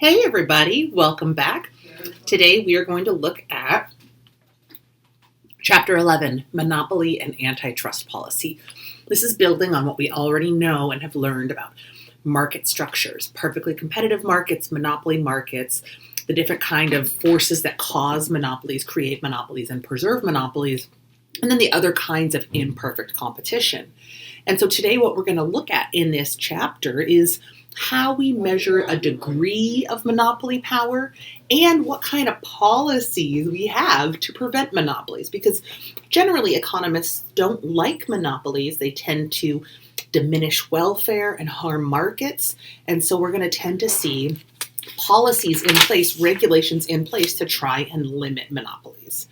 Hey everybody, welcome back. Today we are going to look at Chapter 11, Monopoly and Antitrust Policy. This is building on what we already know and have learned about market structures, perfectly competitive markets, monopoly markets, the different kind of forces that cause monopolies, create monopolies, and preserve monopolies, and then the other kinds of imperfect competition. And so today what we're going to look at in this chapter is how we measure a degree of monopoly power and what kind of policies we have to prevent monopolies. Because generally economists don't like monopolies. They tend to diminish welfare and harm markets. And so we're going to tend to see policies in place, regulations in place to try and limit monopolies.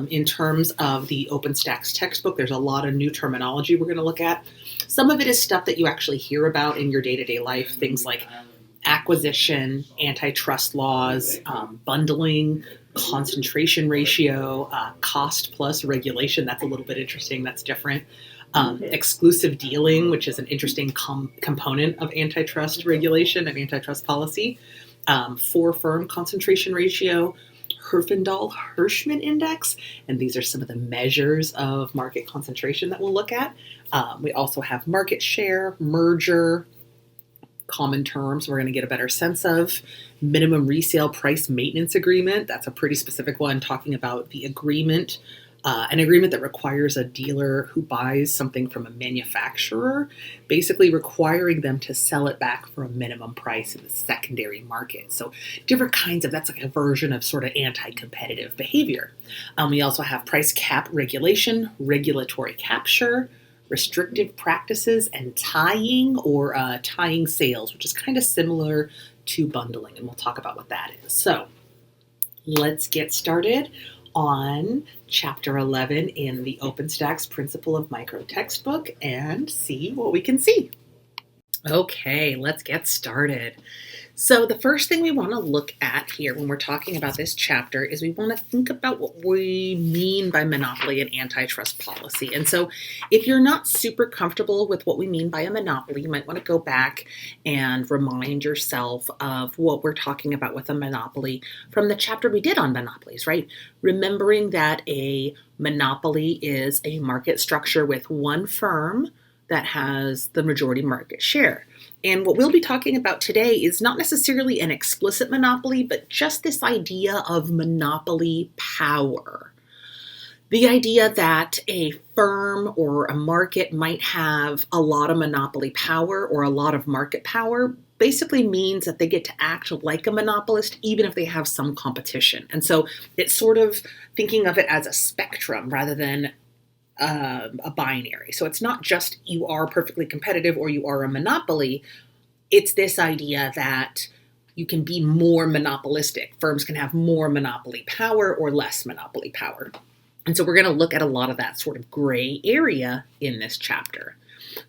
In terms of the OpenStax textbook, there's a lot of new terminology we're going to look at. Some of it is stuff that you actually hear about in your day-to-day life, things like acquisition, antitrust laws, bundling, concentration ratio, cost plus regulation. That's a little bit interesting. That's different. Exclusive dealing, which is an interesting component of antitrust regulation and antitrust policy. Four-firm concentration ratio, Herfindahl-Hirschman index, and these are some of the measures of market concentration that we'll look at. We also have market share, merger, common terms we're going to get a better sense of, minimum resale price maintenance agreement. That's a pretty specific one, talking about the agreement, an agreement that requires a dealer who buys something from a manufacturer, basically requiring them to sell it back for a minimum price in the secondary market. So different kinds of, that's like a version of sort of anti-competitive behavior. We also have price cap regulation, regulatory capture, restrictive practices, and tying or tying sales, which is kind of similar to bundling, and we'll talk about what that is. So let's get started on Chapter 11 in the OpenStax Principle of Micro textbook and see what we can see. Okay, let's get started. So the first thing we want to look at here when we're talking about this chapter is we want to think about what we mean by monopoly and antitrust policy. And so if you're not super comfortable with what we mean by a monopoly, you might want to go back and remind yourself of what we're talking about with a monopoly from the chapter we did on monopolies, right? Remembering that a monopoly is a market structure with one firm that has the majority market share. And what we'll be talking about today is not necessarily an explicit monopoly, but just this idea of monopoly power. The idea that a firm or a market might have a lot of monopoly power or a lot of market power basically means that they get to act like a monopolist even if they have some competition. And so it's sort of thinking of it as a spectrum rather than a binary. So it's not just you are perfectly competitive or you are a monopoly. It's this idea that you can be more monopolistic. Firms can have more monopoly power or less monopoly power. And so we're going to look at a lot of that sort of gray area in this chapter.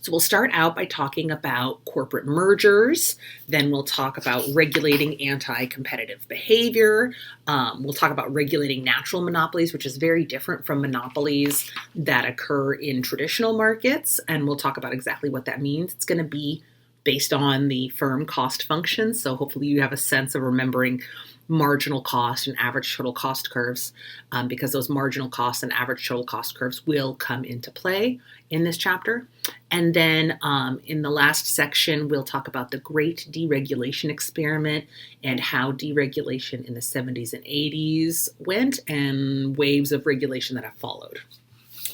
So we'll start out by talking about corporate mergers. Then we'll talk about regulating anti-competitive behavior. We'll talk about regulating natural monopolies, which is very different from monopolies that occur in traditional markets. And we'll talk about exactly what that means. It's going to be based on the firm cost function. So hopefully you have a sense of remembering marginal cost and average total cost curves, because those marginal costs and average total cost curves will come into play in this chapter. And then in the last section, we'll talk about the great deregulation experiment and how deregulation in the 70s and 80s went and waves of regulation that have followed.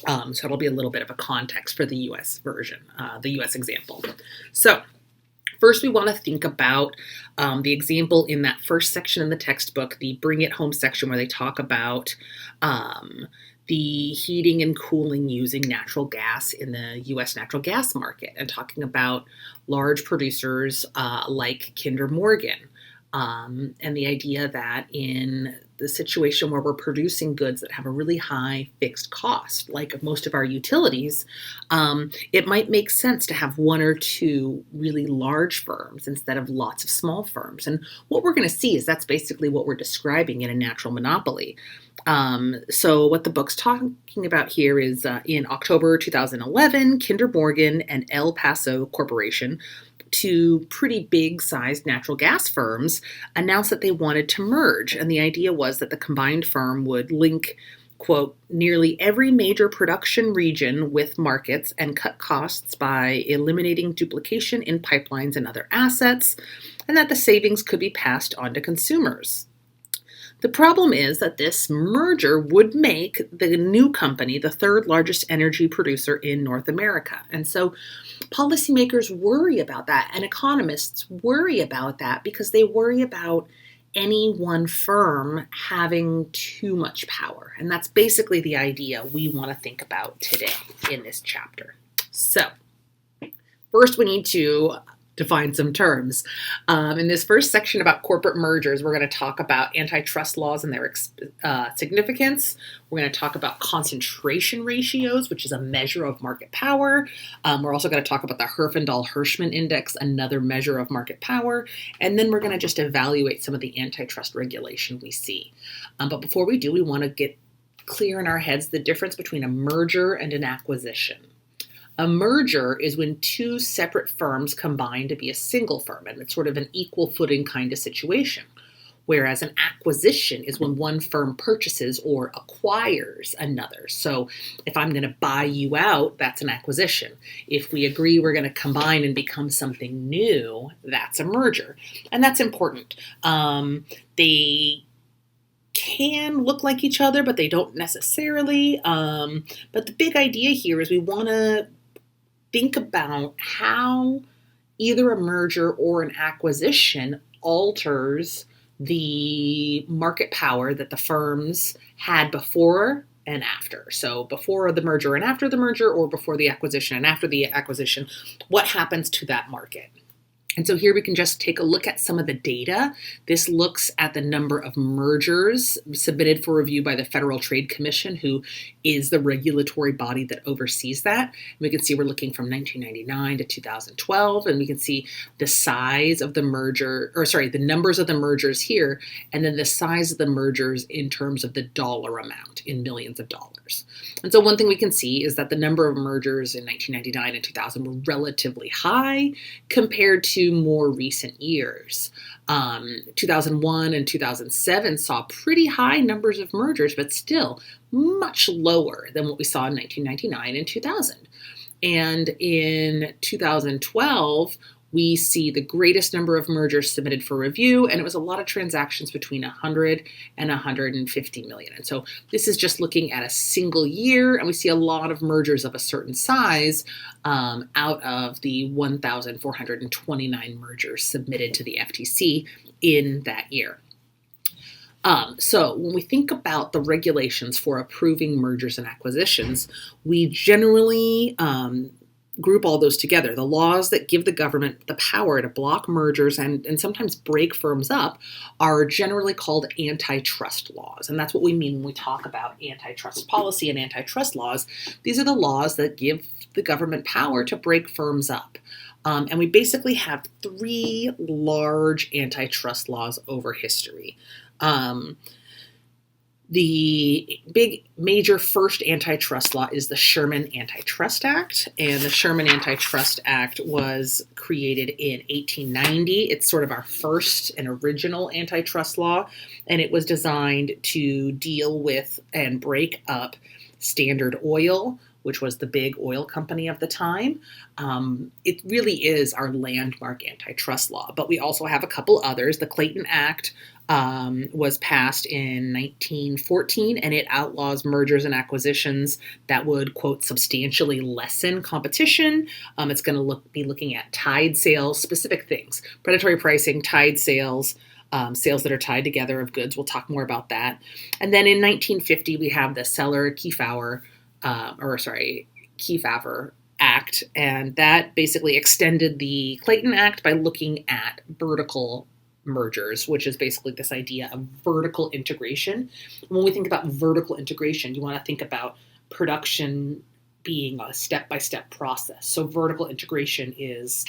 So it'll be a little bit of a context for the US version, the US example. So first, we want to think about the example in that first section in the textbook, the Bring It Home section, where they talk about the heating and cooling using natural gas in the U.S. natural gas market, and talking about large producers like Kinder Morgan, and the idea that in the situation where we're producing goods that have a really high fixed cost, like most of our utilities, it might make sense to have one or two really large firms instead of lots of small firms. And what we're going to see is that's basically what we're describing in a natural monopoly. So what the book's talking about here is in October 2011, Kinder Morgan and El Paso Corporation, two pretty big-sized natural gas firms, announced that they wanted to merge. And the idea was that the combined firm would link, quote, nearly every major production region with markets and cut costs by eliminating duplication in pipelines and other assets, and that the savings could be passed on to consumers. The problem is that this merger would make the new company the third largest energy producer in North America. And so policymakers worry about that, and economists worry about that because they worry about any one firm having too much power. And that's basically the idea we want to think about today in this chapter. So first we need to define some terms. In this first section about corporate mergers, we're going to talk about antitrust laws and their significance. We're going to talk about concentration ratios, which is a measure of market power. We're also going to talk about the Herfindahl-Hirschman Index, another measure of market power. And then we're going to just evaluate some of the antitrust regulation we see. But before we do, we want to get clear in our heads the difference between a merger and an acquisition. A merger is when two separate firms combine to be a single firm, and it's sort of an equal footing kind of situation. Whereas an acquisition is when one firm purchases or acquires another. So if I'm going to buy you out, that's an acquisition. If we agree we're going to combine and become something new, that's a merger. And that's important. They can look like each other, but they don't necessarily. But the big idea here is we want to think about how either a merger or an acquisition alters the market power that the firms had before and after. So before the merger and after the merger, or before the acquisition and after the acquisition, what happens to that market? And so here we can just take a look at some of the data. This looks at the number of mergers submitted for review by the Federal Trade Commission, who is the regulatory body that oversees that. And we can see we're looking from 1999 to 2012, and we can see the size of the merger, the numbers of the mergers here, and then the size of the mergers in terms of the dollar amount in millions of dollars. And so one thing we can see is that the number of mergers in 1999 and 2000 were relatively high compared to more recent years. 2001 and 2007 saw pretty high numbers of mergers, but still much lower than what we saw in 1999 and 2000. And in 2012, we see the greatest number of mergers submitted for review, and it was a lot of transactions between 100 and 150 million. And so this is just looking at a single year, and we see a lot of mergers of a certain size out of the 1,429 mergers submitted to the FTC in that year. So when we think about the regulations for approving mergers and acquisitions, we generally group all those together. The laws that give the government the power to block mergers and sometimes break firms up are generally called antitrust laws. And that's what we mean when we talk about antitrust policy and antitrust laws. These are the laws that give the government power to break firms up. And we basically have three large antitrust laws over history. The big major first antitrust law is the Sherman Antitrust Act, and the Sherman Antitrust Act was created in 1890. It's sort of our first and original antitrust law, and it was designed to deal with and break up Standard Oil, which was the big oil company of the time. It really is our landmark antitrust law, but we also have a couple others. The Clayton Act was passed in 1914, and it outlaws mergers and acquisitions that would, quote, substantially lessen competition. It's going to be looking at tied sales, specific things, predatory pricing, tied sales, sales that are tied together of goods. We'll talk more about that. And then in 1950, we have the Kefauver Act, and that basically extended the Clayton Act by looking at vertical mergers, which is basically this idea of vertical integration. When we think about vertical integration, you want to think about production being a step-by-step process. So vertical integration is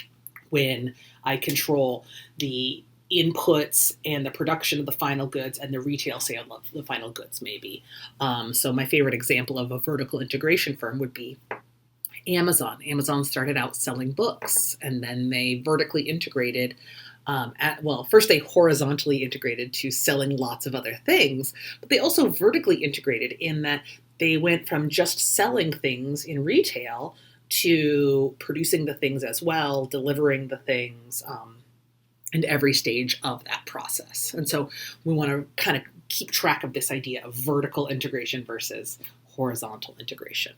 when I control the inputs and the production of the final goods and the retail sale of the final goods, maybe. So my favorite example of a vertical integration firm would be Amazon. Amazon started out selling books, and then they vertically integrated. First they horizontally integrated to selling lots of other things, but they also vertically integrated in that they went from just selling things in retail to producing the things as well, delivering the things, and every stage of that process. And so we want to kind of keep track of this idea of vertical integration versus horizontal integration.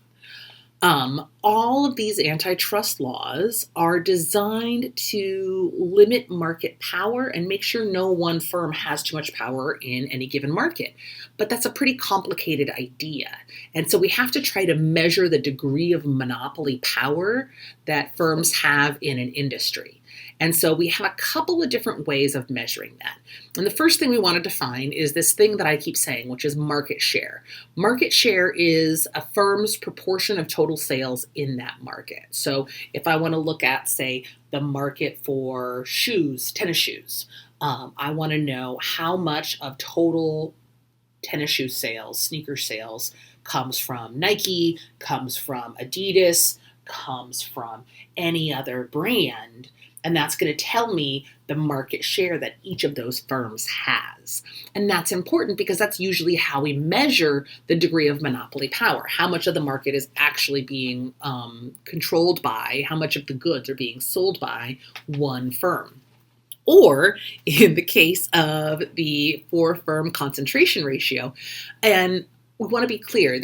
All of these antitrust laws are designed to limit market power and make sure no one firm has too much power in any given market. But that's a pretty complicated idea. And so we have to try to measure the degree of monopoly power that firms have in an industry. And so we have a couple of different ways of measuring that. And the first thing we want to define is this thing that I keep saying, which is market share. Market share is a firm's proportion of total sales in that market. So if I want to look at, say, the market for shoes, tennis shoes, I want to know how much of total tennis shoe sales, sneaker sales, comes from Nike, comes from Adidas, comes from any other brand. And that's going to tell me the market share that each of those firms has. And that's important because that's usually how we measure the degree of monopoly power. How much of the market is actually being controlled by, how much of the goods are being sold by one firm. Or in the case of the 4-firm concentration ratio, and we want to be clear,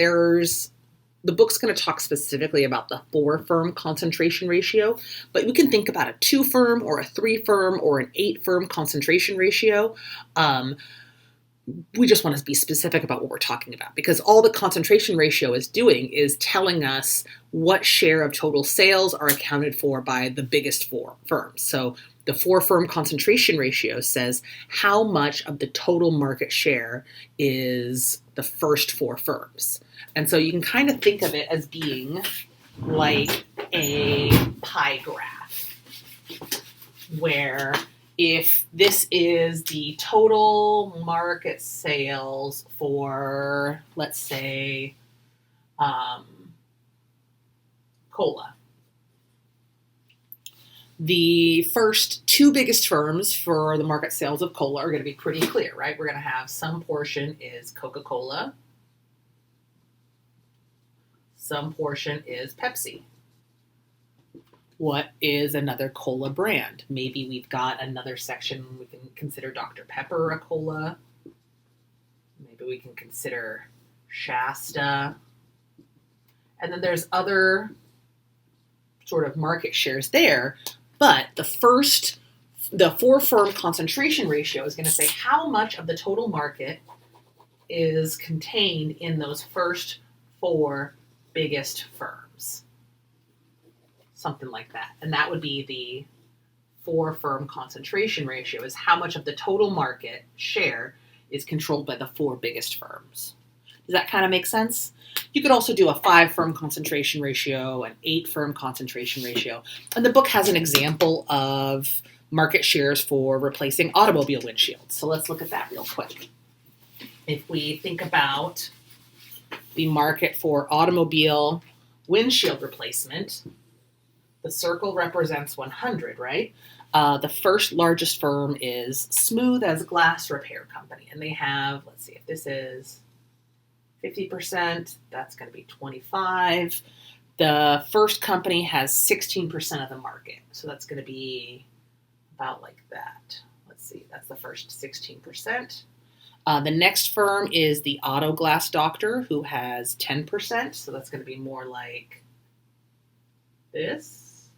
the book's going to talk specifically about the 4-firm concentration ratio, but we can think about a 2-firm or a 3-firm or an 8-firm concentration ratio. We just want to be specific about what we're talking about because all the concentration ratio is doing is telling us what share of total sales are accounted for by the biggest 4 firms. So the 4-firm concentration ratio says how much of the total market share is the first 4 firms. And so you can kind of think of it as being like a pie graph, where if this is the total market sales for, let's say, cola, the first 2 biggest firms for the market sales of cola are going to be pretty clear, right? We're going to have some portion is Coca-Cola. Some portion is Pepsi. What is another cola brand? Maybe we've got another section we can consider Dr. Pepper a cola. Maybe we can consider Shasta. And then there's other sort of market shares there. But the 4-firm concentration ratio is going to say how much of the total market is contained in those first 4 biggest firms. Something like that. And that would be the 4-firm concentration ratio, is how much of the total market share is controlled by the 4 biggest firms. Does that kind of make sense? You could also do a 5-firm concentration ratio, an 8-firm concentration ratio. And the book has an example of market shares for replacing automobile windshields. So let's look at that real quick. If we think about the market for automobile windshield replacement, the circle represents 100, right? The first largest firm is Smooth as Glass Repair Company. And they have, let's see, if this is 50%, that's going to be 25. The first company has 16% of the market. So that's going to be about like that. Let's see, that's the first 16%. The next firm is the Auto Glass Doctor, who has 10%. So that's going to be more like this.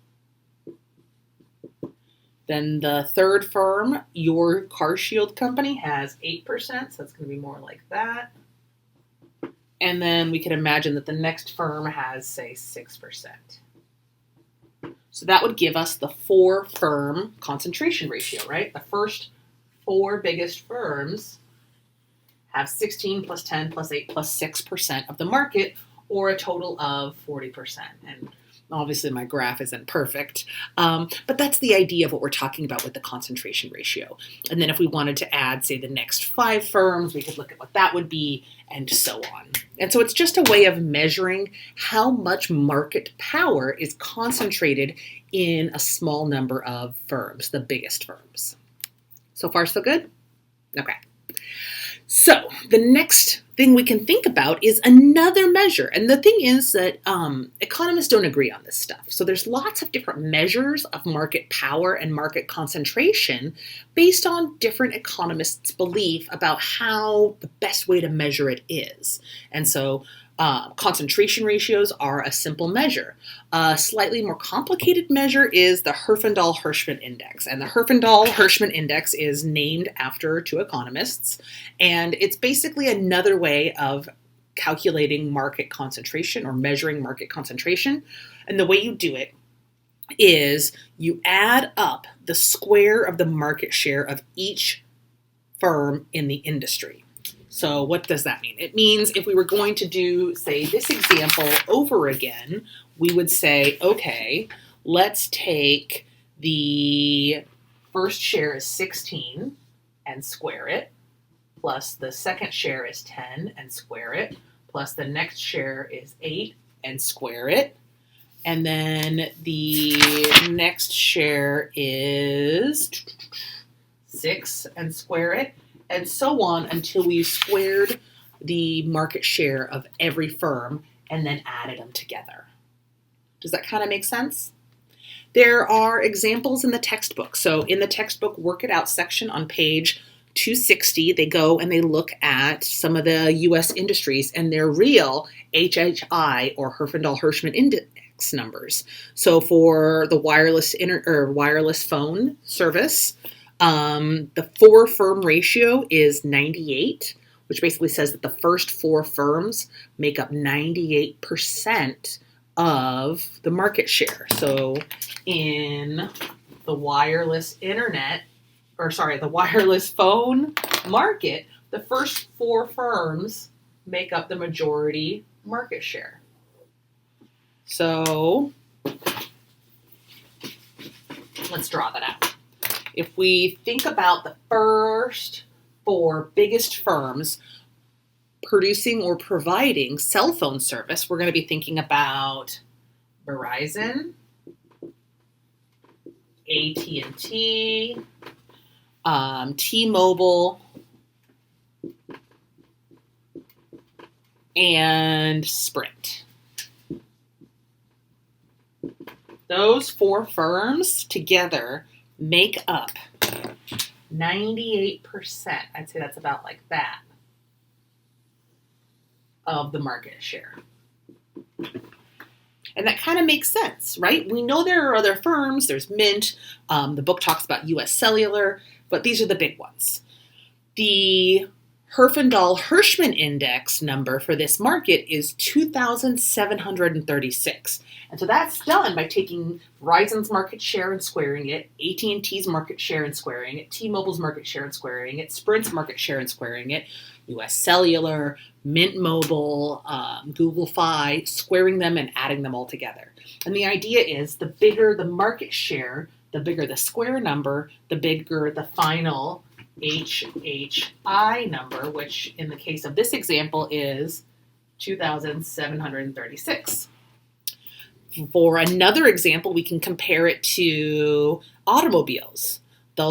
Then the third firm, Your Car Shield Company, has 8%. So that's going to be more like that. And then we can imagine that the next firm has, say, 6%. So that would give us the 4-firm concentration ratio, right? The first four biggest firms have 16 plus 10 plus 8 plus 6% of the market, or a total of 40%. And obviously my graph isn't perfect, but that's the idea of what we're talking about with the concentration ratio. And then if we wanted to add, say, the next 5 firms, we could look at what that would be, and so on. And so it's just a way of measuring how much market power is concentrated in a small number of firms, the biggest firms. So far, so good? Okay. So the next thing we can think about is another measure. And the thing is that economists don't agree on this stuff. So there's lots of different measures of market power and market concentration based on different economists' belief about how the best way to measure it is. And so concentration ratios are a simple measure. A slightly more complicated measure is the Herfindahl-Hirschman Index. And the Herfindahl-Hirschman Index is named after 2 economists. And it's basically another way of calculating market concentration or measuring market concentration. And the way you do it is you add up the square of the market share of each firm in the industry. So what does that mean? It means if we were going to do, say, this example over again, we would say, okay, let's take the first share is 16 and square it, plus the second share is 10 and square it, plus the next share is 8 and square it, and then the next share is 6 and square it, and so on until we squared the market share of every firm and then added them together. Does that kind of make sense? There are examples in the textbook. So in the textbook Work It Out section on page 260, they go and they look at some of the U.S. industries and their real HHI or Herfindahl-Hirschman Index numbers. So for the wireless phone service, the 4-firm ratio is 98, which basically says that the first 4 firms make up 98% of the market share. So in the wireless phone market, the first 4 firms make up the majority market share. So let's draw that out. If we think about the first 4 biggest firms producing or providing cell phone service, we're going to be thinking about Verizon, AT&T, T-Mobile, and Sprint. Those 4 firms together make up 98%, I'd say that's about like that, of the market share. And that kind of makes sense, right? We know there are other firms. There's Mint. The book talks about U.S. Cellular, but these are the big ones. The Herfindahl-Hirschman Index number for this market is 2,736. And so that's done by taking Verizon's market share and squaring it, AT&T's market share and squaring it, T-Mobile's market share and squaring it, Sprint's market share and squaring it, U.S. Cellular, Mint Mobile, Google Fi, squaring them and adding them all together. And the idea is the bigger the market share, the bigger the square number, the bigger the final HHI number, which in the case of this example is 2,736. For another example, we can compare it to automobiles. The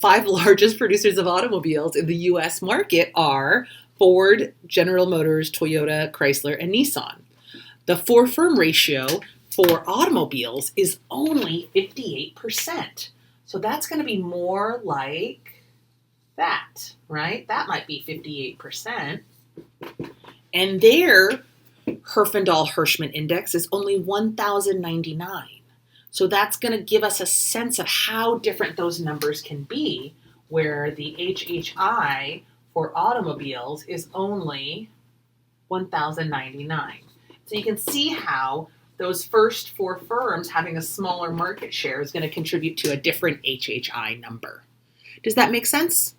5 largest producers of automobiles in the U.S. market are Ford, General Motors, Toyota, Chrysler, and Nissan. The 4-firm ratio for automobiles is only 58%. So that's going to be more like that, right? That might be 58%. And their Herfindahl-Hirschman Index is only 1,099. So that's going to give us a sense of how different those numbers can be, where the HHI for automobiles is only 1,099. So you can see how those first 4 firms having a smaller market share is going to contribute to a different HHI number. Does that make sense?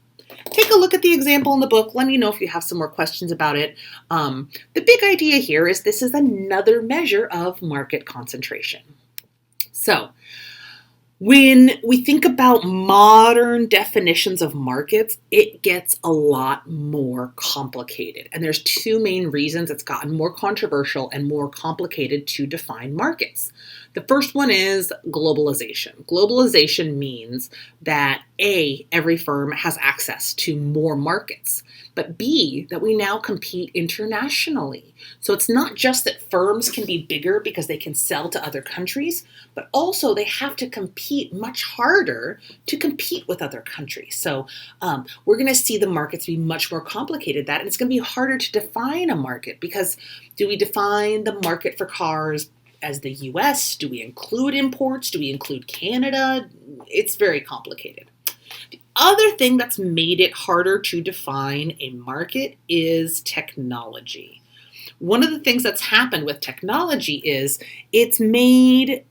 Take a look at the example in the book. Let me know if you have some more questions about it. The big idea here is this is another measure of market concentration. So, when we think about modern definitions of markets, it gets a lot more complicated. And there's two main reasons it's gotten more controversial and more complicated to define markets. The first one is globalization. Globalization means that A, every firm has access to more markets, but B, that we now compete internationally. So it's not just that firms can be bigger because they can sell to other countries, but also they have to compete much harder to compete with other countries. So we're going to see the markets be much more complicated and it's going to be harder to define a market because do we define the market for cars as the US? Do we include imports? Do we include Canada? It's very complicated. The other thing that's made it harder to define a market is technology. One of the things that's happened with technology is it's made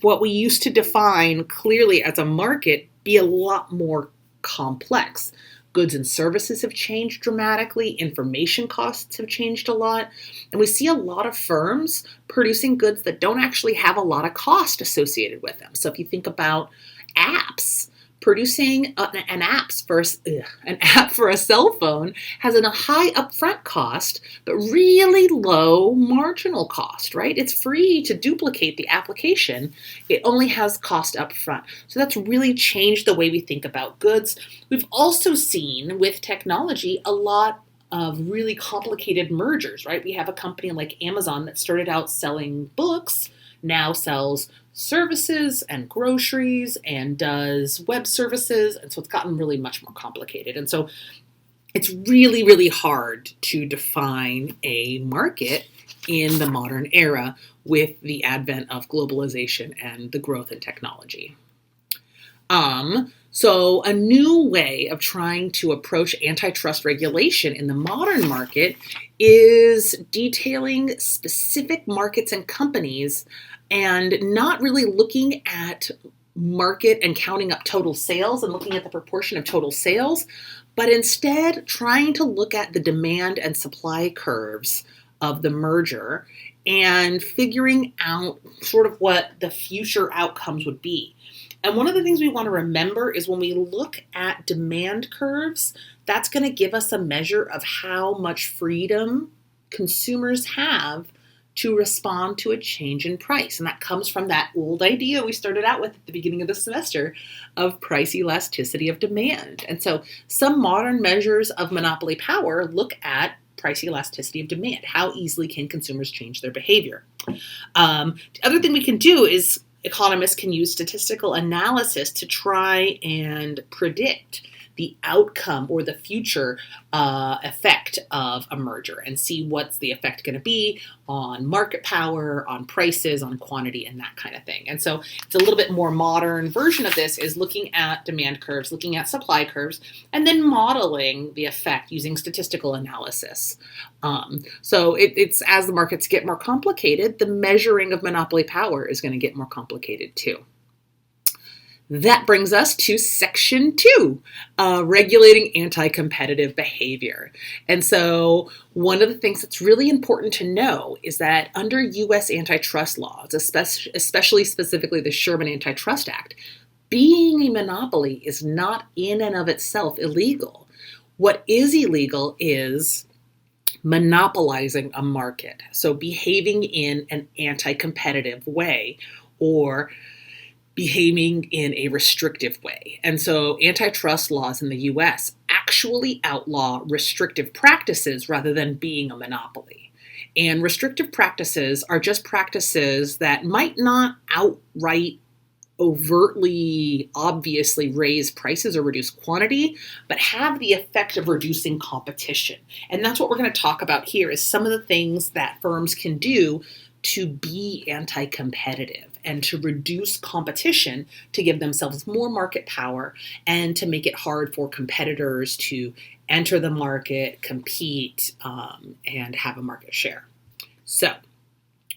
what we used to define clearly as a market be a lot more complex. Goods and services have changed dramatically. Information costs have changed a lot. And we see a lot of firms producing goods that don't actually have a lot of cost associated with them. So if you think about apps, producing an app for a cell phone has a high upfront cost, but really low marginal cost, right? It's free to duplicate the application. It only has cost upfront. So that's really changed the way we think about goods. We've also seen with technology a lot of really complicated mergers, right? We have a company like Amazon that started out selling books, now sells services and groceries and does web services. And so it's gotten really much more complicated. And so it's really, really hard to define a market in the modern era with the advent of globalization and the growth in technology. So a new way of trying to approach antitrust regulation in the modern market is detailing specific markets and companies and not really looking at market and counting up total sales and looking at the proportion of total sales, but instead trying to look at the demand and supply curves of the merger and figuring out sort of what the future outcomes would be. And one of the things we want to remember is when we look at demand curves, that's going to give us a measure of how much freedom consumers have to respond to a change in price. And that comes from that old idea we started out with at the beginning of the semester of price elasticity of demand. And so some modern measures of monopoly power look at price elasticity of demand. How easily can consumers change their behavior? The other thing we can do is economists can use statistical analysis to try and predict the outcome or the future effect of a merger and see what's the effect going to be on market power, on prices, on quantity, and that kind of thing. And so it's a little bit more modern version of this is looking at demand curves, looking at supply curves, and then modeling the effect using statistical analysis. So it's as the markets get more complicated, the measuring of monopoly power is going to get more complicated too. That brings us to section 2, regulating anti-competitive behavior. And so one of the things that's really important to know is that under U.S. antitrust laws, especially specifically the Sherman Antitrust Act, being a monopoly is not in and of itself illegal. What is illegal is monopolizing a market, so behaving in an anti-competitive way or behaving in a restrictive way. And so antitrust laws in the US actually outlaw restrictive practices rather than being a monopoly. And restrictive practices are just practices that might not outright overtly, obviously raise prices or reduce quantity, but have the effect of reducing competition. And that's what we're going to talk about here is some of the things that firms can do to be anti-competitive and to reduce competition to give themselves more market power and to make it hard for competitors to enter the market, compete, and have a market share. So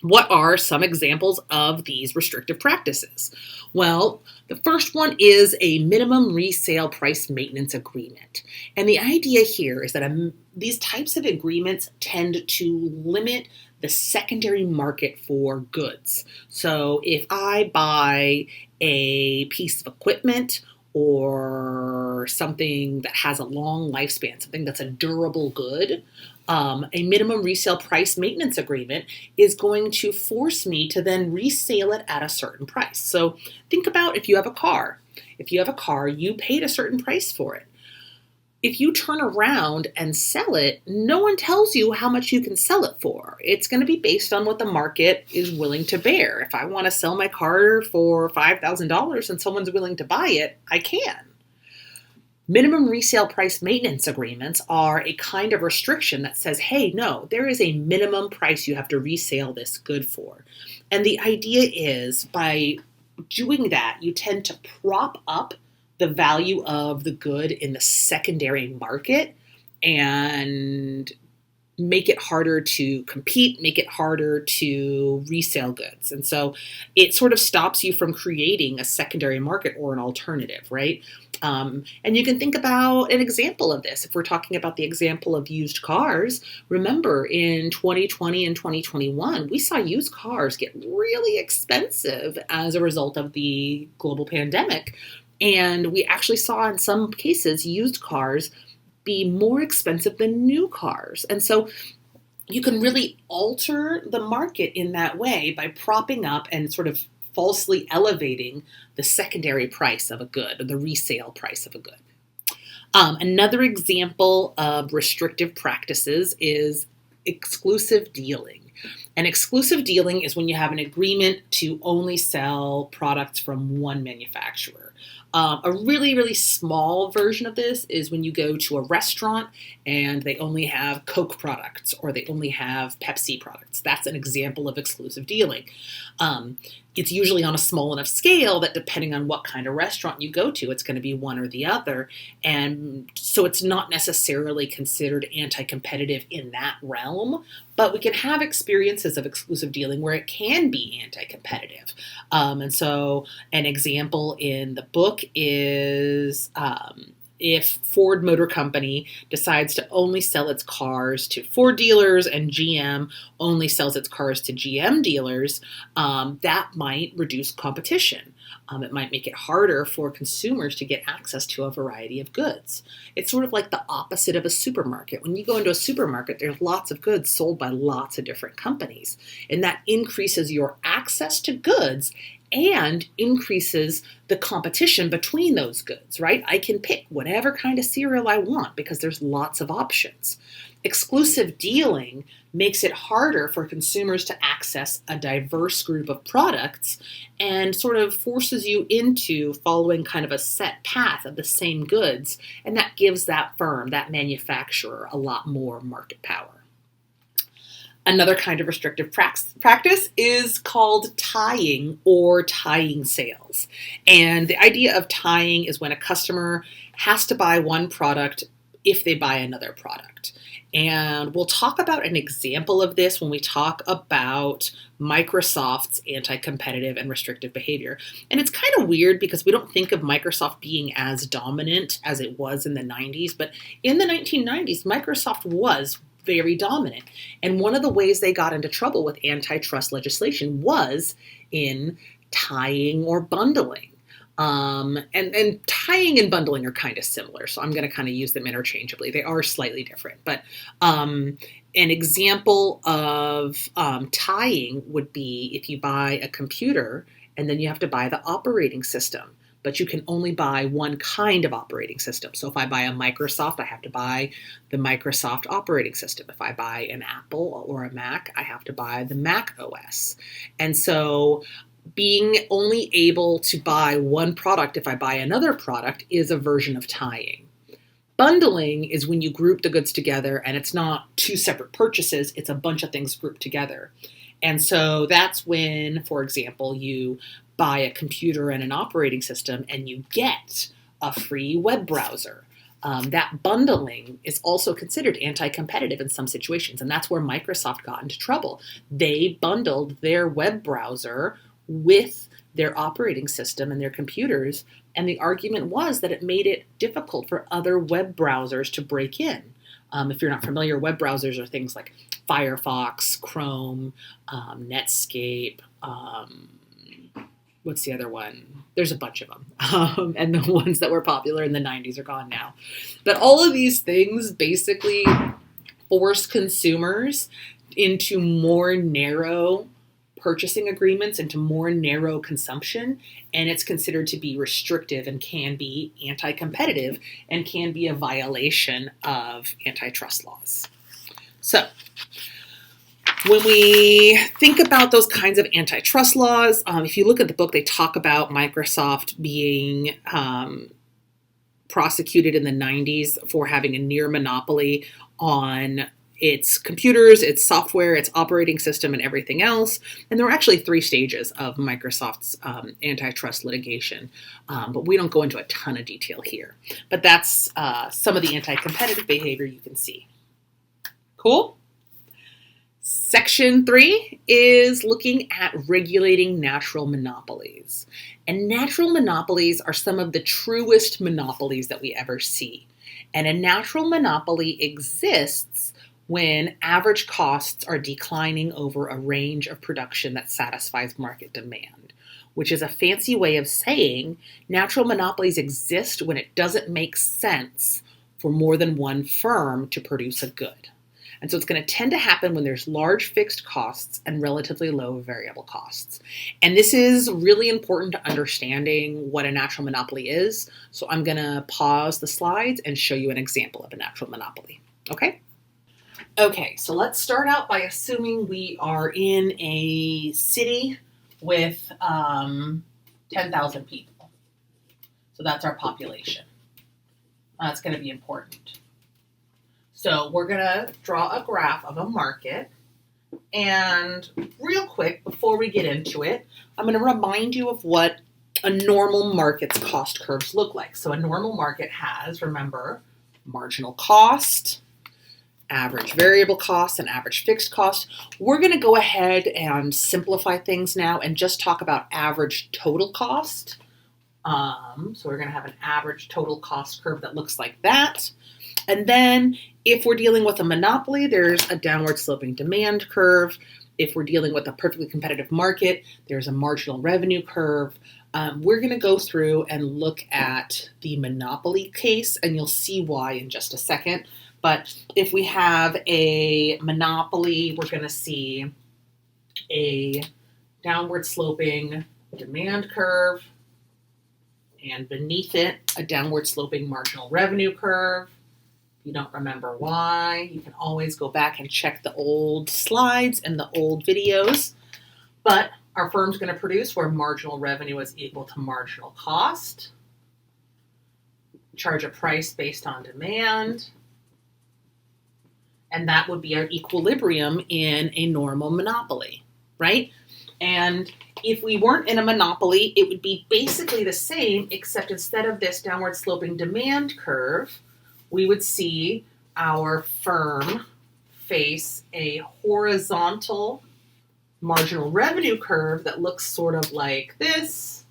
What are some examples of these restrictive practices? Well, the first one is a minimum resale price maintenance agreement. And the idea here is that these types of agreements tend to limit the secondary market for goods. So if I buy a piece of equipment or something that has a long lifespan, something that's a durable good, a minimum resale price maintenance agreement is going to force me to then resale it at a certain price. So think about if you have a car. If you have a car, you paid a certain price for it. If you turn around and sell it, no one tells you how much you can sell it for. It's going to be based on what the market is willing to bear. If I want to sell my car for $5,000 and someone's willing to buy it, I can. Minimum resale price maintenance agreements are a kind of restriction that says, hey, no, there is a minimum price you have to resale this good for. And the idea is by doing that, you tend to prop up the value of the good in the secondary market and make it harder to compete, make it harder to resell goods. And so it sort of stops you from creating a secondary market or an alternative, right? And you can think about an example of this. If we're talking about the example of used cars, remember in 2020 and 2021, we saw used cars get really expensive as a result of the global pandemic. And we actually saw in some cases used cars be more expensive than new cars. And so you can really alter the market in that way by propping up and sort of falsely elevating the secondary price of a good, or the resale price of a good. Another example of restrictive practices is exclusive dealing. And exclusive dealing is when you have an agreement to only sell products from one manufacturer. A really, really small version of this is when you go to a restaurant and they only have Coke products or they only have Pepsi products. That's an example of exclusive dealing. It's usually on a small enough scale that depending on what kind of restaurant you go to, it's going to be one or the other. And so it's not necessarily considered anti-competitive in that realm, but we can have experiences of exclusive dealing where it can be anti-competitive. And so an example in the book is if Ford Motor Company decides to only sell its cars to Ford dealers and GM only sells its cars to GM dealers, that might reduce competition. It might make it harder for consumers to get access to a variety of goods. It's sort of like the opposite of a supermarket. When you go into a supermarket, there's lots of goods sold by lots of different companies, and that increases your access to goods and increases the competition between those goods, right? I can pick whatever kind of cereal I want because there's lots of options. Exclusive dealing makes it harder for consumers to access a diverse group of products and sort of forces you into following kind of a set path of the same goods, and that gives that firm, that manufacturer, a lot more market power. Another kind of restrictive practice is called tying or tying sales. And the idea of tying is when a customer has to buy one product if they buy another product. And we'll talk about an example of this when we talk about Microsoft's anti-competitive and restrictive behavior. And it's kind of weird because we don't think of Microsoft being as dominant as it was in the 90s, but in the 1990s, Microsoft was very dominant. And one of the ways they got into trouble with antitrust legislation was in tying or bundling. And tying and bundling are kind of similar, so I'm going to kind of use them interchangeably. They are slightly different, but an example of tying would be if you buy a computer and then you have to buy the operating system, but you can only buy one kind of operating system. So if I buy a Microsoft, I have to buy the Microsoft operating system. If I buy an Apple or a Mac, I have to buy the Mac OS. And so being only able to buy one product if I buy another product is a version of tying. Bundling is when you group the goods together and it's not two separate purchases, it's a bunch of things grouped together. And so that's when, for example, you buy a computer and an operating system and you get a free web browser. That bundling is also considered anti-competitive in some situations, and that's where Microsoft got into trouble. They bundled their web browser with their operating system and their computers, and the argument was that it made it difficult for other web browsers to break in. If you're not familiar, web browsers are things like Firefox, Chrome, Netscape, what's the other one? There's a bunch of them. And the ones that were popular in the 90s are gone now. But all of these things basically force consumers into more narrow purchasing agreements, into more narrow consumption, and it's considered to be restrictive and can be anti-competitive and can be a violation of antitrust laws. So when we think about those kinds of antitrust laws, if you look at the book, they talk about Microsoft being prosecuted in the 90s for having a near monopoly on its computers, its software, its operating system, and everything else. And there were actually 3 stages of Microsoft's antitrust litigation, but we don't go into a ton of detail here. But that's some of the anti-competitive behavior you can see. Cool? Section 3 is looking at regulating natural monopolies. And natural monopolies are some of the truest monopolies that we ever see. And a natural monopoly exists when average costs are declining over a range of production that satisfies market demand, which is a fancy way of saying natural monopolies exist when it doesn't make sense for more than one firm to produce a good. And so it's going to tend to happen when there's large fixed costs and relatively low variable costs. And this is really important to understanding what a natural monopoly is. So I'm going to pause the slides and show you an example of a natural monopoly. Okay? Okay, so let's start out by assuming we are in a city with 10,000 people. So that's our population. That's going to be important. So we're going to draw a graph of a market. And real quick, before we get into it, I'm going to remind you of what a normal market's cost curves look like. So a normal market has, remember, marginal cost, average variable cost, and average fixed cost. We're going to go ahead and simplify things now and just talk about average total cost. So we're going to have an average total cost curve that looks like that. And then if we're dealing with a monopoly, there's a downward sloping demand curve. If we're dealing with a perfectly competitive market, there's a marginal revenue curve. We're going to go through and look at the monopoly case, and you'll see why in just a second. But if we have a monopoly, we're going to see a downward sloping demand curve, and beneath it, a downward sloping marginal revenue curve. If you don't remember why, you can always go back and check the old slides and the old videos. But our firm's going to produce where marginal revenue is equal to marginal cost, charge a price based on demand, and that would be our equilibrium in a normal monopoly, right? And if we weren't in a monopoly, it would be basically the same, except instead of this downward sloping demand curve, we would see our firm face a horizontal marginal revenue curve that looks sort of like this.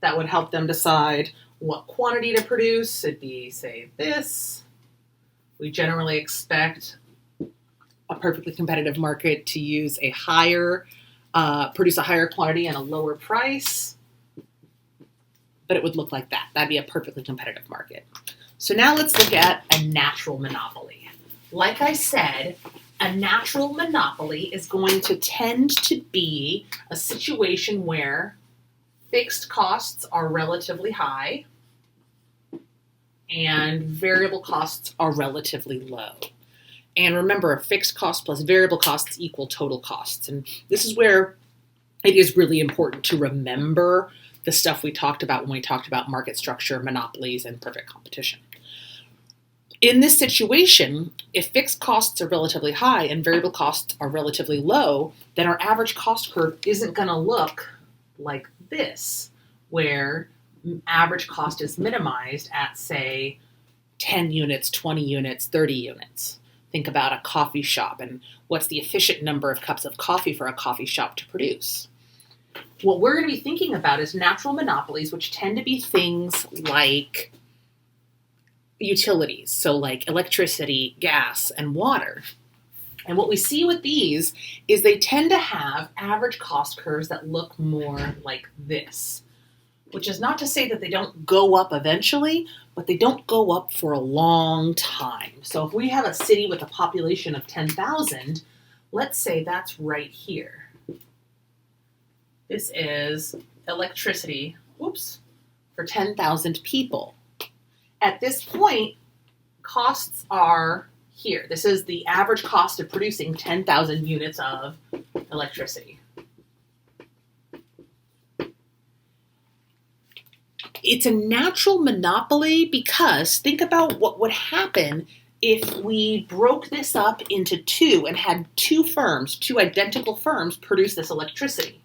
That would help them decide what quantity to produce. It'd be, say, this. We generally expect a perfectly competitive market to use a higher, produce a higher quantity and a lower price. But it would look like that. That'd be a perfectly competitive market. So now let's look at a natural monopoly. Like I said, a natural monopoly is going to tend to be a situation where fixed costs are relatively high and variable costs are relatively low. And remember, fixed cost plus variable costs equal total costs. And this is where it is really important to remember the stuff we talked about when we talked about market structure, monopolies, and perfect competition. In this situation, if fixed costs are relatively high and variable costs are relatively low, then our average cost curve isn't going to look like this, where average cost is minimized at, say, 10 units, 20 units, 30 units. Think about a coffee shop and what's the efficient number of cups of coffee for a coffee shop to produce. What we're going to be thinking about is natural monopolies, which tend to be things like utilities, so like electricity, gas, and water. And what we see with these is they tend to have average cost curves that look more like this, which is not to say that they don't go up eventually, but they don't go up for a long time. So if we have a city with a population of 10,000, let's say that's right here. This is electricity, for 10,000 people. At this point, costs are here. This is the average cost of producing 10,000 units of electricity. It's a natural monopoly because think about what would happen if we broke this up into two and had two identical firms produce this electricity.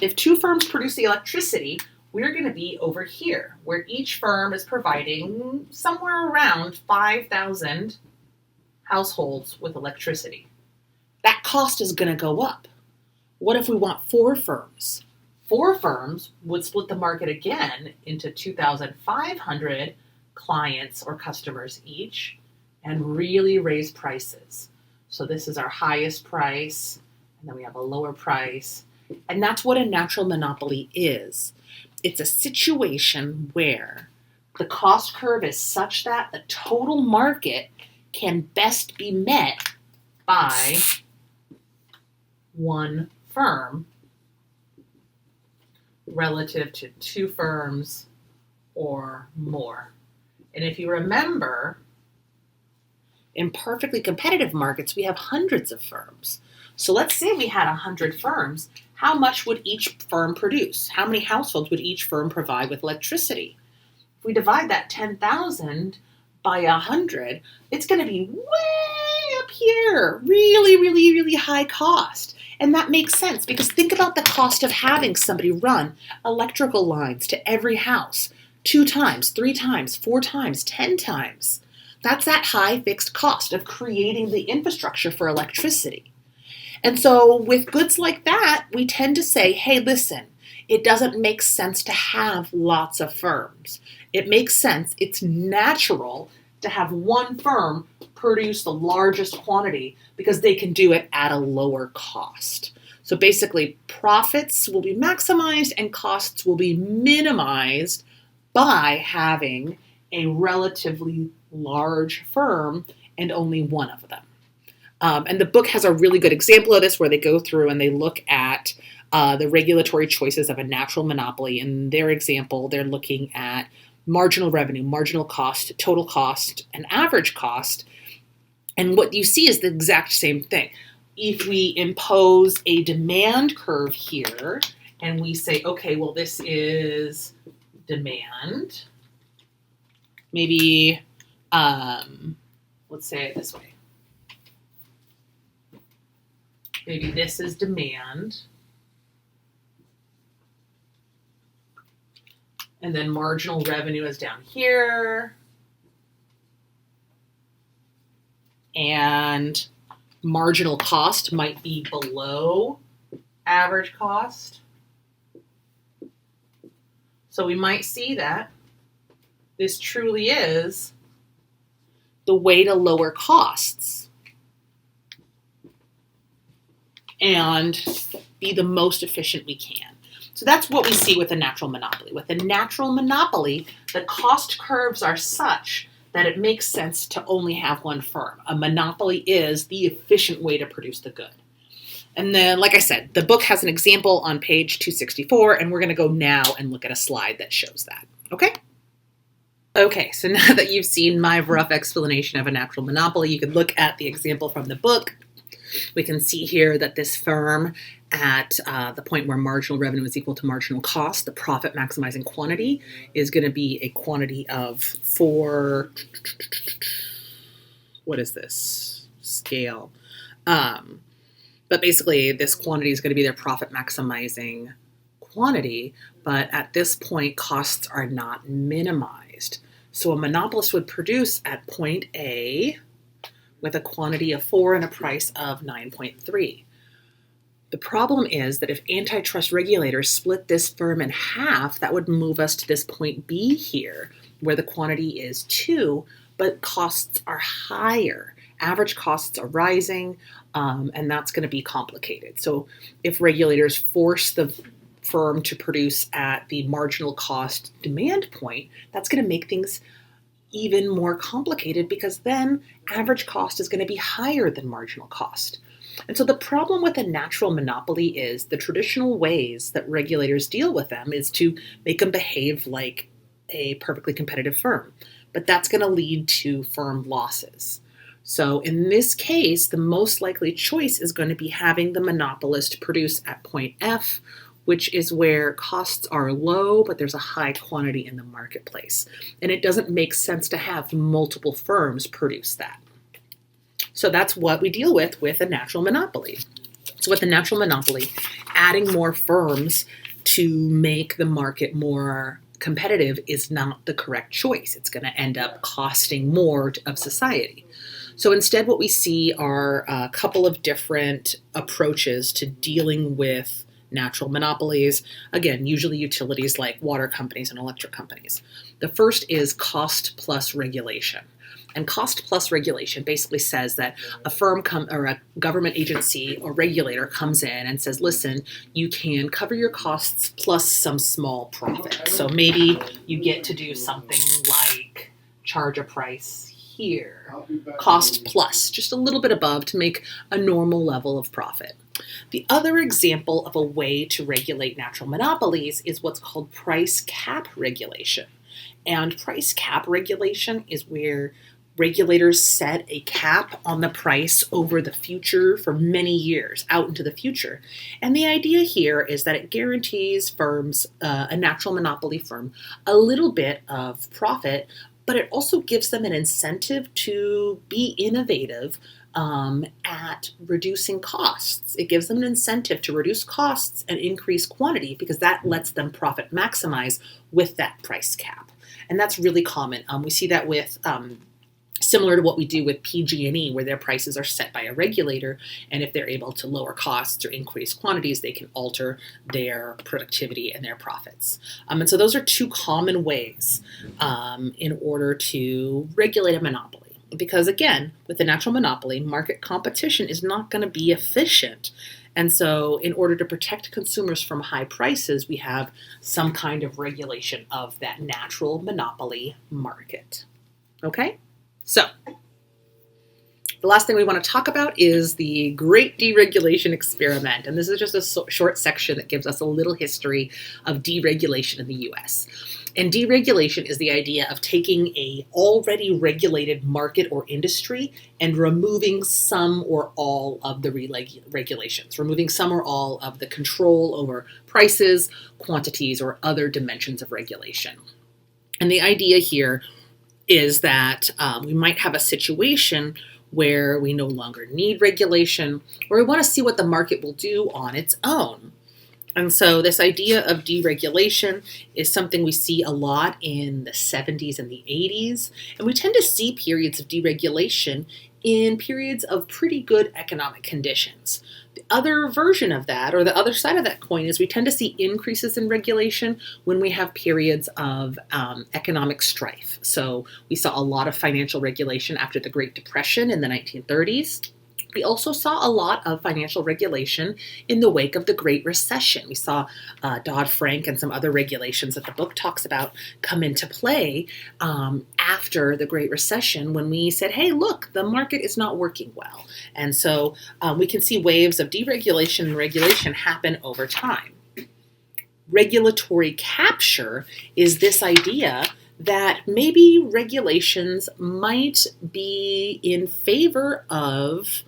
If two firms produce the electricity, we're going to be over here, where each firm is providing somewhere around 5,000 households with electricity. That cost is going to go up. What if we want four firms? Four firms would split the market again into 2,500 clients or customers each and really raise prices. So this is our highest price, and then we have a lower price. And that's what a natural monopoly is. It's a situation where the cost curve is such that the total market can best be met by one firm relative to two firms or more. And if you remember, in perfectly competitive markets, we have hundreds of firms. So let's say we had 100 firms. How much would each firm produce? How many households would each firm provide with electricity? If we divide that 10,000 by 100, it's going to be way up here. Really, really, really high cost. And that makes sense because think about the cost of having somebody run electrical lines to every house 2 times, 3 times, 4 times, 10 times. That's that high fixed cost of creating the infrastructure for electricity. And so with goods like that, we tend to say, hey, listen, it doesn't make sense to have lots of firms. It makes sense. It's natural to have one firm produce the largest quantity because they can do it at a lower cost. So basically, profits will be maximized and costs will be minimized by having a relatively large firm and only one of them. And the book has a really good example of this where they go through and they look at the regulatory choices of a natural monopoly. In their example, they're looking at marginal revenue, marginal cost, total cost, and average cost. And what you see is the exact same thing. If we impose a demand curve here and we say, okay, well, this is demand, maybe, let's say it this way. Maybe this is demand. And then marginal revenue is down here. And marginal cost might be below average cost. So we might see that this truly is the way to lower costs and be the most efficient we can. So that's what we see with a natural monopoly. With a natural monopoly, the cost curves are such that it makes sense to only have one firm. A monopoly is the efficient way to produce the good. And then, like I said, the book has an example on page 264, and we're going to go now and look at a slide that shows that. Okay? Okay, so now that you've seen my rough explanation of a natural monopoly, you can look at the example from the book. We can see here that this firm at the point where marginal revenue is equal to marginal cost, the profit maximizing quantity is going to be a quantity of 4, what is this? Scale. But basically this quantity is going to be their profit maximizing quantity, but at this point, costs are not minimized. So a monopolist would produce at point A with a quantity of 4 and a price of 9.3. The problem is that if antitrust regulators split this firm in half, that would move us to this point B here, where the quantity is 2, but costs are higher. Average costs are rising, and that's going to be complicated. So if regulators force the firm to produce at the marginal cost demand point, that's going to make things even more complicated, because then average cost is going to be higher than marginal cost. And so the problem with a natural monopoly is the traditional ways that regulators deal with them is to make them behave like a perfectly competitive firm. But that's going to lead to firm losses. So in this case, the most likely choice is going to be having the monopolist produce at point F, which is where costs are low, but there's a high quantity in the marketplace. And it doesn't make sense to have multiple firms produce that. So that's what we deal with a natural monopoly. So with a natural monopoly, adding more firms to make the market more competitive is not the correct choice. It's going to end up costing more of society. So instead, what we see are a couple of different approaches to dealing with natural monopolies. Again, usually utilities like water companies and electric companies. The first is cost plus regulation. And cost plus regulation basically says that a firm or a government agency or regulator comes in and says, listen, you can cover your costs plus some small profit. So maybe you get to do something like charge a price here, cost plus, just a little bit above to make a normal level of profit. The other example of a way to regulate natural monopolies is what's called price cap regulation. And price cap regulation is where regulators set a cap on the price over the future for many years, out into the future. And the idea here is that it guarantees firms, a natural monopoly firm, a little bit of profit, but it also gives them an incentive to be innovative at reducing costs. It gives them an incentive to reduce costs and increase quantity, because that lets them profit maximize with that price cap. And that's really common. We see that with similar to what we do with PG&E, where their prices are set by a regulator, and if they're able to lower costs or increase quantities, they can alter their productivity and their profits. And so those are two common ways in order to regulate a monopoly. Because again, with a natural monopoly, market competition is not going to be efficient. And so in order to protect consumers from high prices, we have some kind of regulation of that natural monopoly market. Okay? So, the last thing we want to talk about is the Great Deregulation Experiment. And this is just a short section that gives us a little history of deregulation in the US. And deregulation is the idea of taking a already regulated market or industry and removing some or all of the regulations, removing some or all of the control over prices, quantities, or other dimensions of regulation. And the idea here is that we might have a situation where we no longer need regulation, or we want to see what the market will do on its own. And so this idea of deregulation is something we see a lot in the 70s and the 80s. And we tend to see periods of deregulation in periods of pretty good economic conditions. The other version of that, or the other side of that coin, is we tend to see increases in regulation when we have periods of economic strife. So we saw a lot of financial regulation after the Great Depression in the 1930s. We also saw a lot of financial regulation in the wake of the Great Recession. We saw Dodd-Frank and some other regulations that the book talks about come into play after the Great Recession, when we said, hey, look, the market is not working well. And so we can see waves of deregulation and regulation happen over time. Regulatory capture is this idea that maybe regulations might be in favor of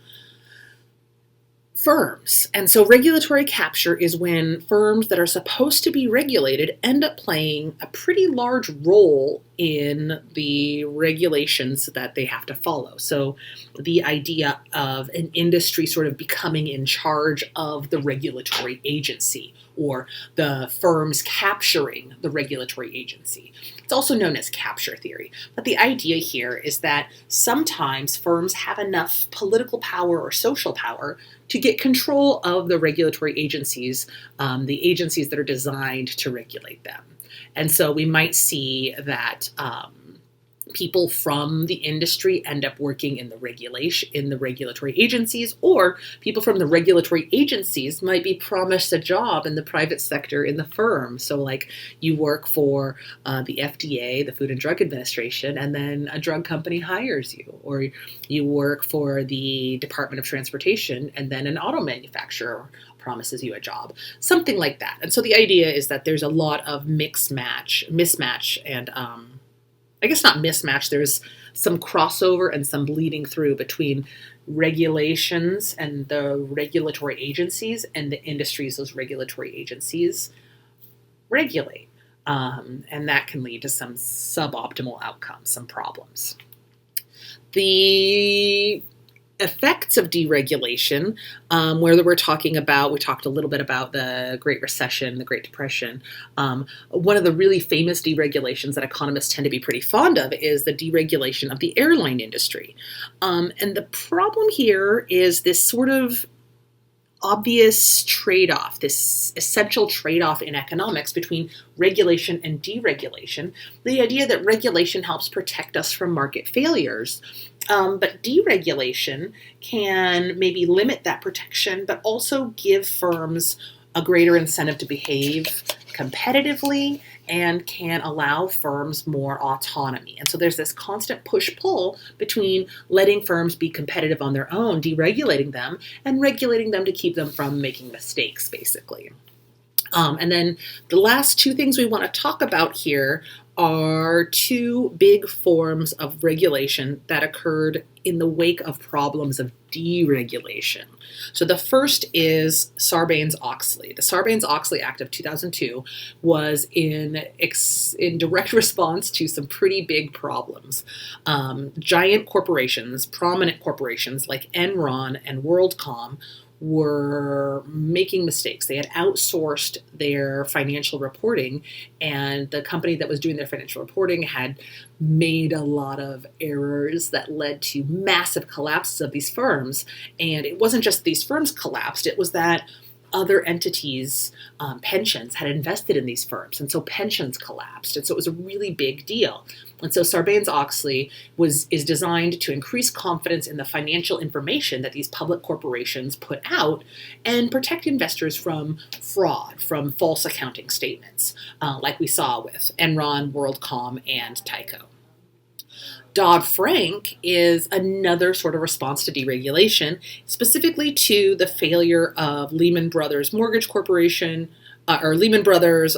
firms. And so regulatory capture is when firms that are supposed to be regulated end up playing a pretty large role in the regulations that they have to follow. So the idea of an industry sort of becoming in charge of the regulatory agency, or the firms capturing the regulatory agency. It's also known as capture theory. But the idea here is that sometimes firms have enough political power or social power to get control of the regulatory agencies, the agencies that are designed to regulate them. And so we might see that people from the industry end up working in the regulatory agencies, or people from the regulatory agencies might be promised a job in the private sector in the firm. So like you work for the FDA, the Food and Drug Administration, and then a drug company hires you, or you work for the Department of Transportation, and then an auto manufacturer promises you a job, something like that. And so the idea is that there's a lot of mismatch, and I guess not mismatch, there's some crossover and some bleeding through between regulations and the regulatory agencies and the industries those regulatory agencies regulate. And that can lead to some suboptimal outcomes, some problems. The effects of deregulation, where we talked a little bit about the Great Recession, the Great Depression. One of the really famous deregulations that economists tend to be pretty fond of is the deregulation of the airline industry. And the problem here is this sort of obvious trade-off, this essential trade-off in economics between regulation and deregulation. The idea that regulation helps protect us from market failures, but deregulation can maybe limit that protection, but also give firms a greater incentive to behave competitively and can allow firms more autonomy. And so there's this constant push-pull between letting firms be competitive on their own, deregulating them, and regulating them to keep them from making mistakes, basically. And then the last two things we want to talk about here are two big forms of regulation that occurred in the wake of problems of deregulation. So the first is Sarbanes-Oxley. The Sarbanes-Oxley Act of 2002 was in direct response to some pretty big problems. Giant corporations, prominent corporations like Enron and WorldCom, were making mistakes. They had outsourced their financial reporting, and the company that was doing their financial reporting had made a lot of errors that led to massive collapses of these firms. And it wasn't just these firms collapsed, it was that other entities, pensions, had invested in these firms, and so pensions collapsed. And so it was a really big deal. And so Sarbanes-Oxley is designed to increase confidence in the financial information that these public corporations put out and protect investors from fraud, from false accounting statements, like we saw with Enron, WorldCom, and Tyco. Dodd-Frank is another sort of response to deregulation, specifically to the failure of Lehman Brothers Mortgage Corporation, or Lehman Brothers,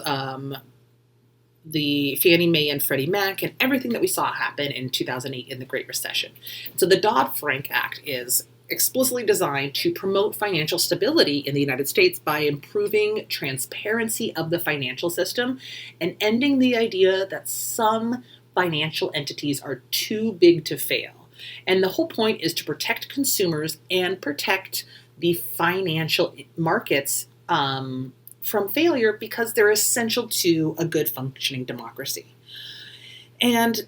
the Fannie Mae and Freddie Mac, and everything that we saw happen in 2008 in the Great Recession. So the Dodd-Frank Act is explicitly designed to promote financial stability in the United States by improving transparency of the financial system and ending the idea that some financial entities are too big to fail. And the whole point is to protect consumers and protect the financial markets from failure, because they're essential to a good functioning democracy. And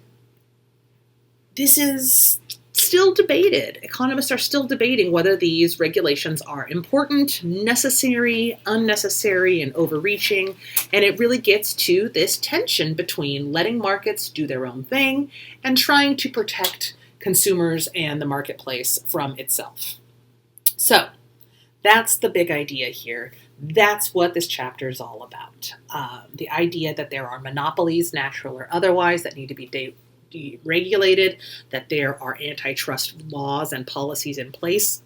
this is still debated. Economists are still debating whether these regulations are important, necessary, unnecessary, and overreaching. And it really gets to this tension between letting markets do their own thing and trying to protect consumers and the marketplace from itself. So that's the big idea here. That's what this chapter is all about. The idea that there are monopolies, natural or otherwise, that need to be deregulated, that there are antitrust laws and policies in place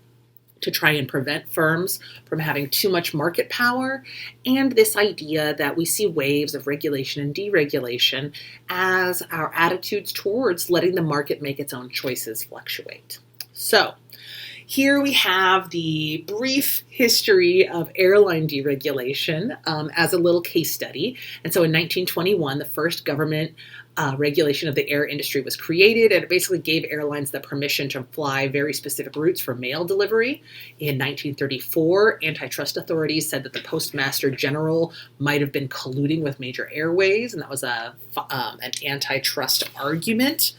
to try and prevent firms from having too much market power, and this idea that we see waves of regulation and deregulation as our attitudes towards letting the market make its own choices fluctuate. So here we have the brief history of airline deregulation as a little case study. And so in 1921, the first government regulation of the air industry was created, and it basically gave airlines the permission to fly very specific routes for mail delivery. In 1934, antitrust authorities said that the Postmaster General might have been colluding with major airways, and that was an antitrust argument.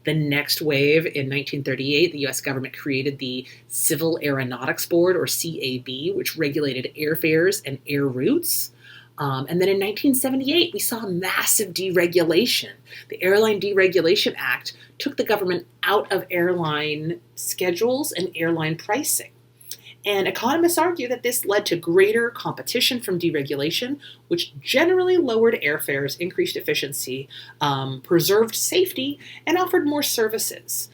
The next wave, in 1938, the U.S. government created the Civil Aeronautics Board, or CAB, which regulated airfares and air routes. And then in 1978, we saw massive deregulation. The Airline Deregulation Act took the government out of airline schedules and airline pricing. And economists argue that this led to greater competition from deregulation, which generally lowered airfares, increased efficiency, preserved safety, and offered more services.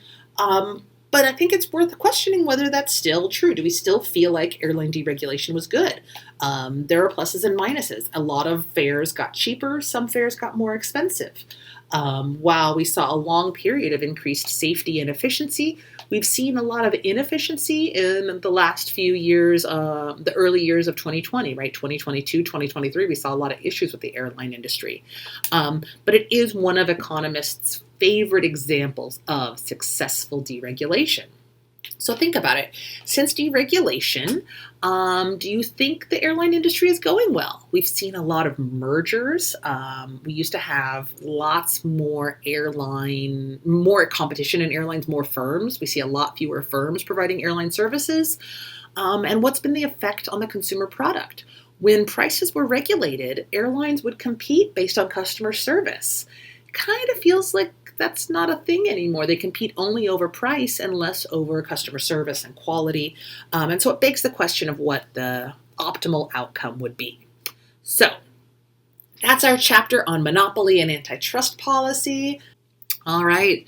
But I think it's worth questioning whether that's still true. Do we still feel like airline deregulation was good? There are pluses and minuses. A lot of fares got cheaper, some fares got more expensive. While we saw a long period of increased safety and efficiency, we've seen a lot of inefficiency in the last few years, the early years of 2020, right? 2022, 2023, we saw a lot of issues with the airline industry. But it is one of economists' favorite examples of successful deregulation. So think about it. Since deregulation, do you think the airline industry is going well? We've seen a lot of mergers. We used to have lots more competition in airlines, more firms. We see a lot fewer firms providing airline services. And what's been the effect on the consumer product? When prices were regulated, airlines would compete based on customer service. Kind of feels like that's not a thing anymore. They compete only over price and less over customer service and quality. And so it begs the question of what the optimal outcome would be. So that's our chapter on monopoly and antitrust policy. All right.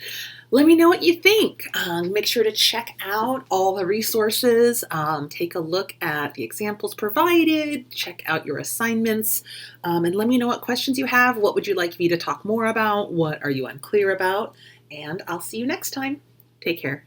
Let me know what you think. Make sure to check out all the resources. Take a look at the examples provided. Check out your assignments. And let me know what questions you have. What would you like me to talk more about? What are you unclear about? And I'll see you next time. Take care.